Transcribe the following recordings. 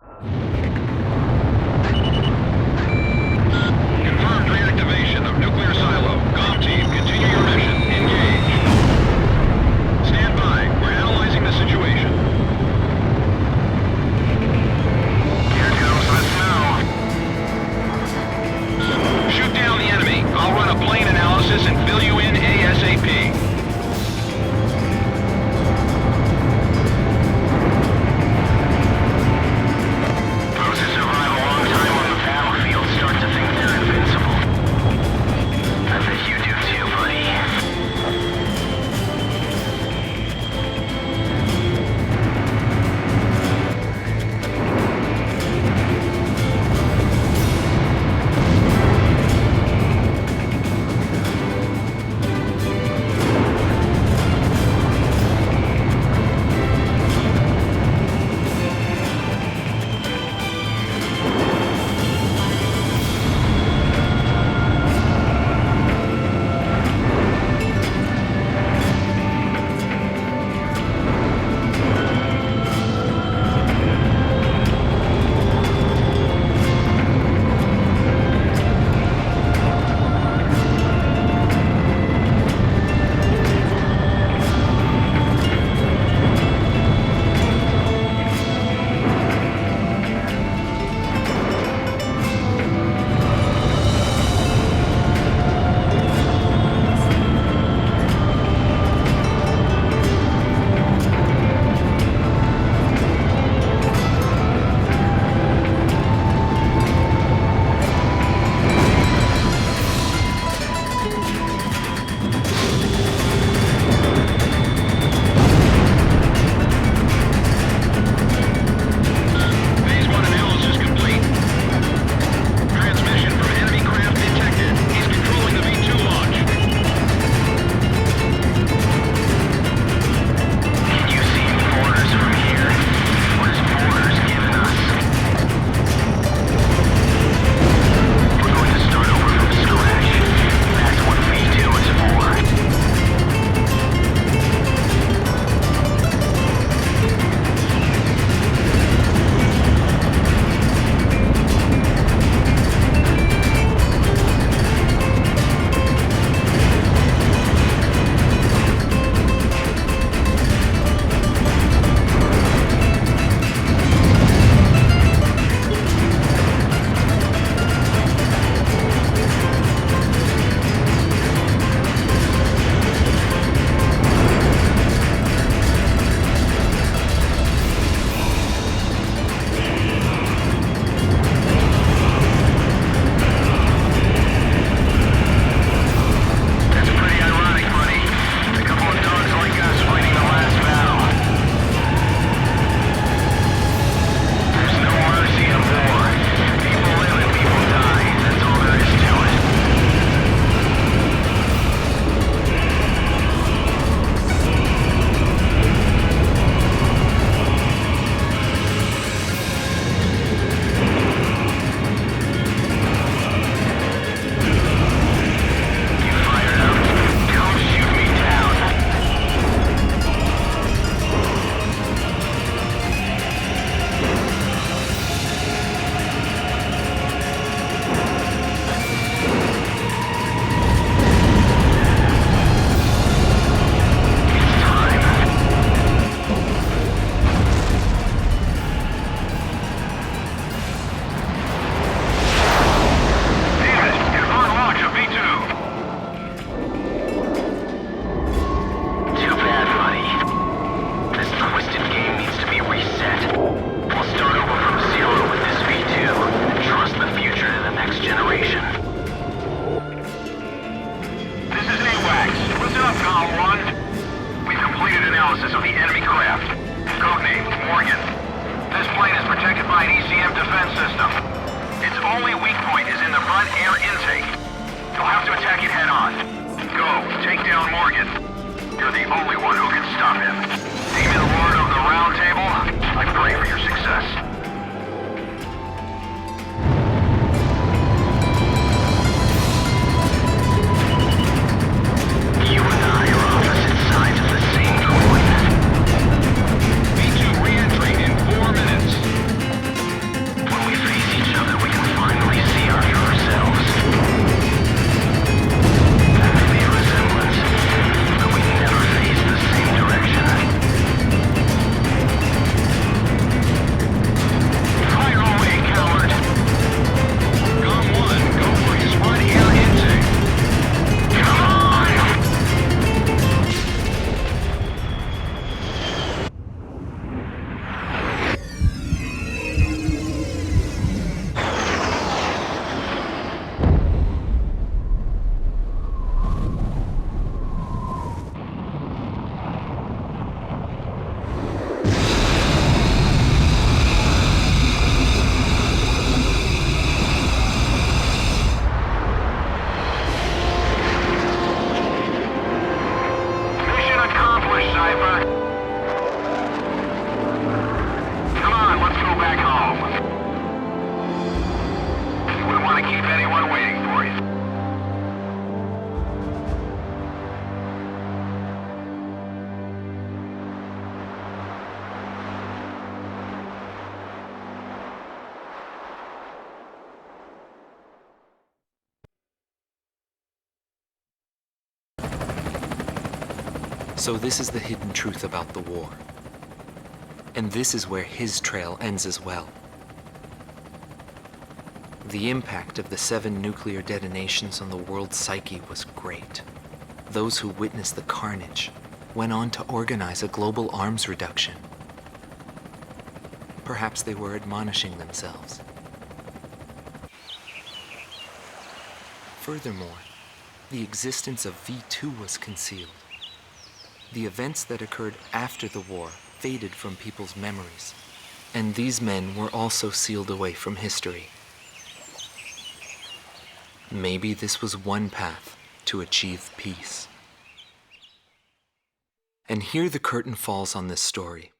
Confirmed reactivation of nuclear silo. Com team, continue your mission. Engage. Stand by. We're analyzing the situation. Here comes the snow. Shoot down the enemy. I'll run a plane analysis and fill you in ASAP. So this is the hidden truth about the war. And this is where his trail ends as well. The impact of the 7 nuclear detonations on the world's psyche was great. Those who witnessed the carnage went on to organize a global arms reduction. Perhaps they were admonishing themselves. Furthermore, the existence of V2 was concealed. The events that occurred after the war faded from people's memories, and these men were also sealed away from history. Maybe this was one path to achieve peace. And here the curtain falls on this story.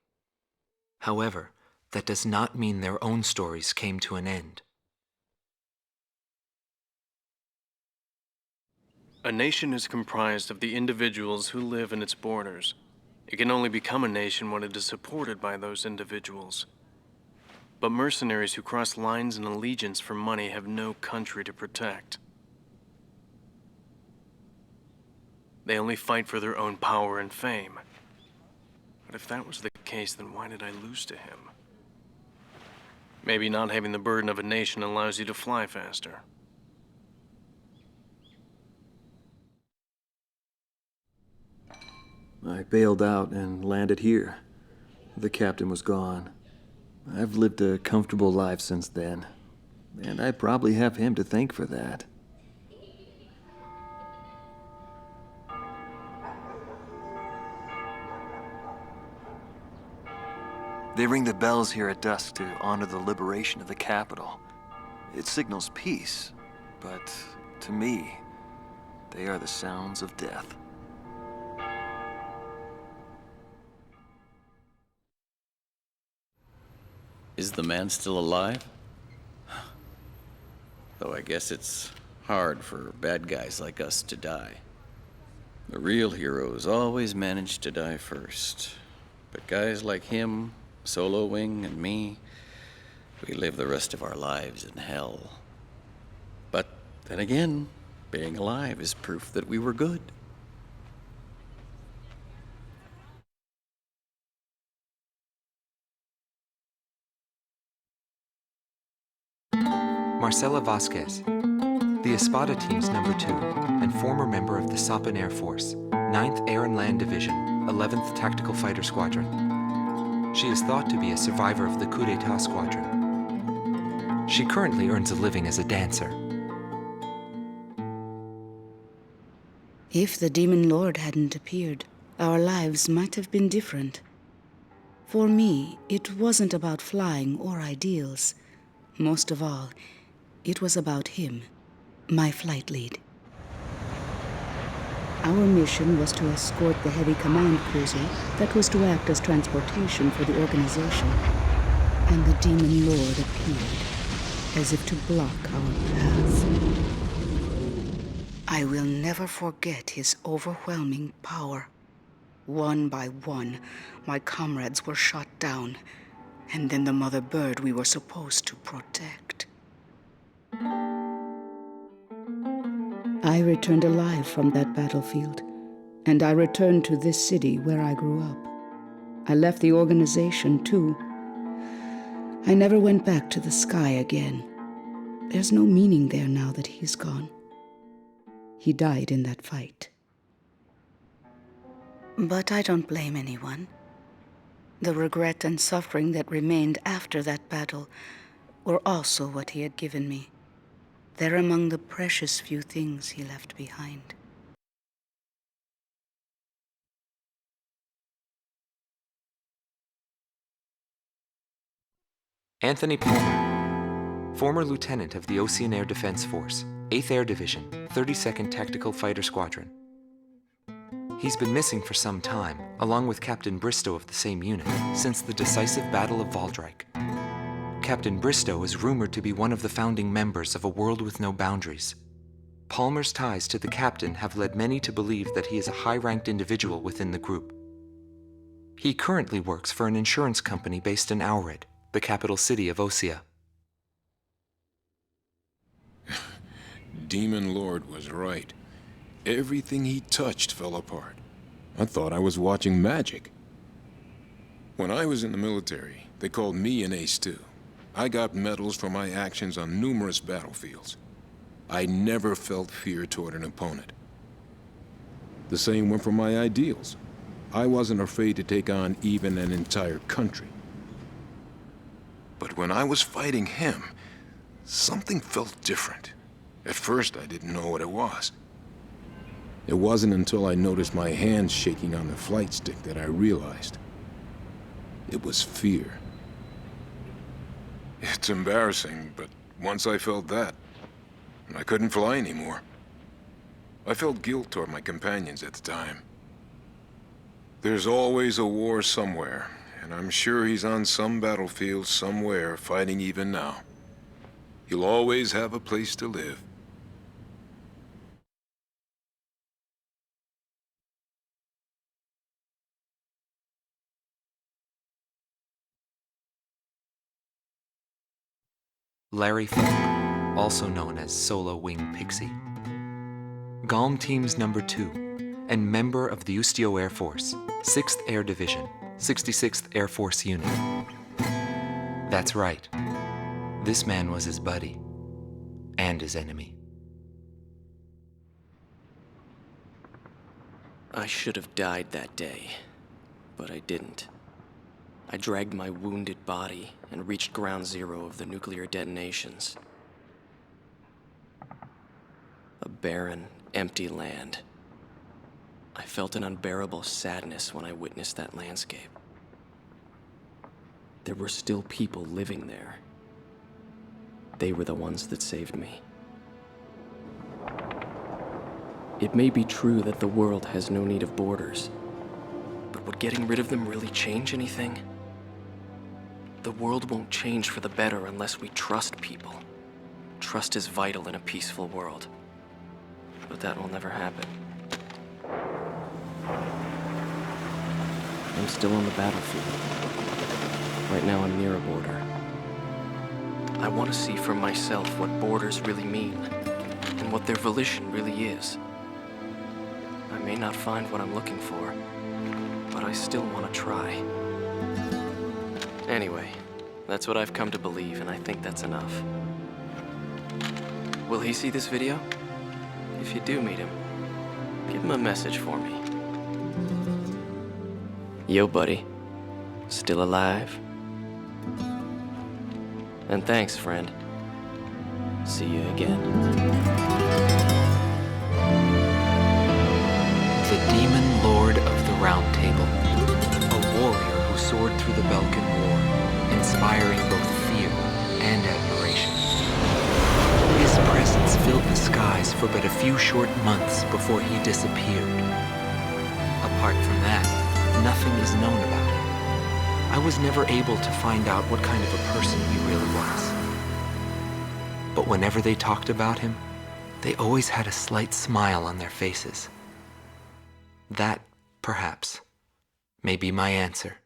However, that does not mean their own stories came to an end. A nation is comprised of the individuals who live in its borders. It can only become a nation when it is supported by those individuals. But mercenaries who cross lines in allegiance for money have no country to protect. They only fight for their own power and fame. But if that was the case, then why did I lose to him? Maybe not having the burden of a nation allows you to fly faster. I bailed out and landed here. The captain was gone. I've lived a comfortable life since then, and I probably have him to thank for that. They ring the bells here at dusk to honor the liberation of the capital. It signals peace, but to me, they are the sounds of death. Is the man still alive? Though I guess it's hard for bad guys like us to die. The real heroes always manage to die first. But guys like him, Solo Wing, and me, we live the rest of our lives in hell. But then again, being alive is proof that we were good. Marcela Vasquez, the Espada team's number 2 and former member of the Sapan Air Force, 9th Air and Land Division, 11th Tactical Fighter Squadron. She is thought to be a survivor of the coup d'etat squadron. She currently earns a living as a dancer. If the Demon Lord hadn't appeared, our lives might have been different. For me, it wasn't about flying or ideals. Most of all, it was about him, my flight lead. Our mission was to escort the heavy command cruiser that was to act as transportation for the organization. And the Demon Lord appeared, as if to block our path. I will never forget his overwhelming power. One by one, my comrades were shot down, and then the mother bird we were supposed to protect. I returned alive from that battlefield, and I returned to this city where I grew up. I left the organization, too. I never went back to the sky again. There's no meaning there now that he's gone. He died in that fight. But I don't blame anyone. The regret and suffering that remained after that battle were also what he had given me. They're among the precious few things he left behind. Anthony Palmer, former lieutenant of the Ocean Air Defense Force, 8th Air Division, 32nd Tactical Fighter Squadron. He's been missing for some time, along with Captain Bristow of the same unit, since the decisive Battle of Valdreich. Captain Bristow is rumored to be one of the founding members of A World with No Boundaries. Palmer's ties to the captain have led many to believe that he is a high-ranked individual within the group. He currently works for an insurance company based in Aurid, the capital city of Osea. Demon Lord was right. Everything he touched fell apart. I thought I was watching magic. When I was in the military, they called me an ace too. I got medals for my actions on numerous battlefields. I never felt fear toward an opponent. The same went for my ideals. I wasn't afraid to take on even an entire country. But when I was fighting him, something felt different. At first, I didn't know what it was. It wasn't until I noticed my hands shaking on the flight stick that I realized. It was fear. It's embarrassing, but once I felt that, I couldn't fly anymore. I felt guilt toward my companions at the time. There's always a war somewhere, and I'm sure he's on some battlefield somewhere fighting even now. He'll always have a place to live. Larry Falk, also known as Solo Wing Pixie. GALM Team's number 2, and member of the Ustio Air Force, 6th Air Division, 66th Air Force Unit. That's right. This man was his buddy, and his enemy. I should have died that day, but I didn't. I dragged my wounded body and reached ground zero of the nuclear detonations. A barren, empty land. I felt an unbearable sadness when I witnessed that landscape. There were still people living there. They were the ones that saved me. It may be true that the world has no need of borders, but would getting rid of them really change anything? The world won't change for the better unless we trust people. Trust is vital in a peaceful world. But that will never happen. I'm still on the battlefield. Right now I'm near a border. I want to see for myself what borders really mean, and what their volition really is. I may not find what I'm looking for, but I still want to try. Anyway, that's what I've come to believe, and I think that's enough. Will he see this video? If you do meet him, give him a message for me. Yo, buddy. Still alive? And thanks, friend. See you again. The Demon Lord of the Round Table, a warrior who soared through the Belkan War, inspiring both fear and admiration. His presence filled the skies for but a few short months before he disappeared. Apart from that, nothing is known about him. I was never able to find out what kind of a person he really was. But whenever they talked about him, they always had a slight smile on their faces. That, perhaps, may be my answer.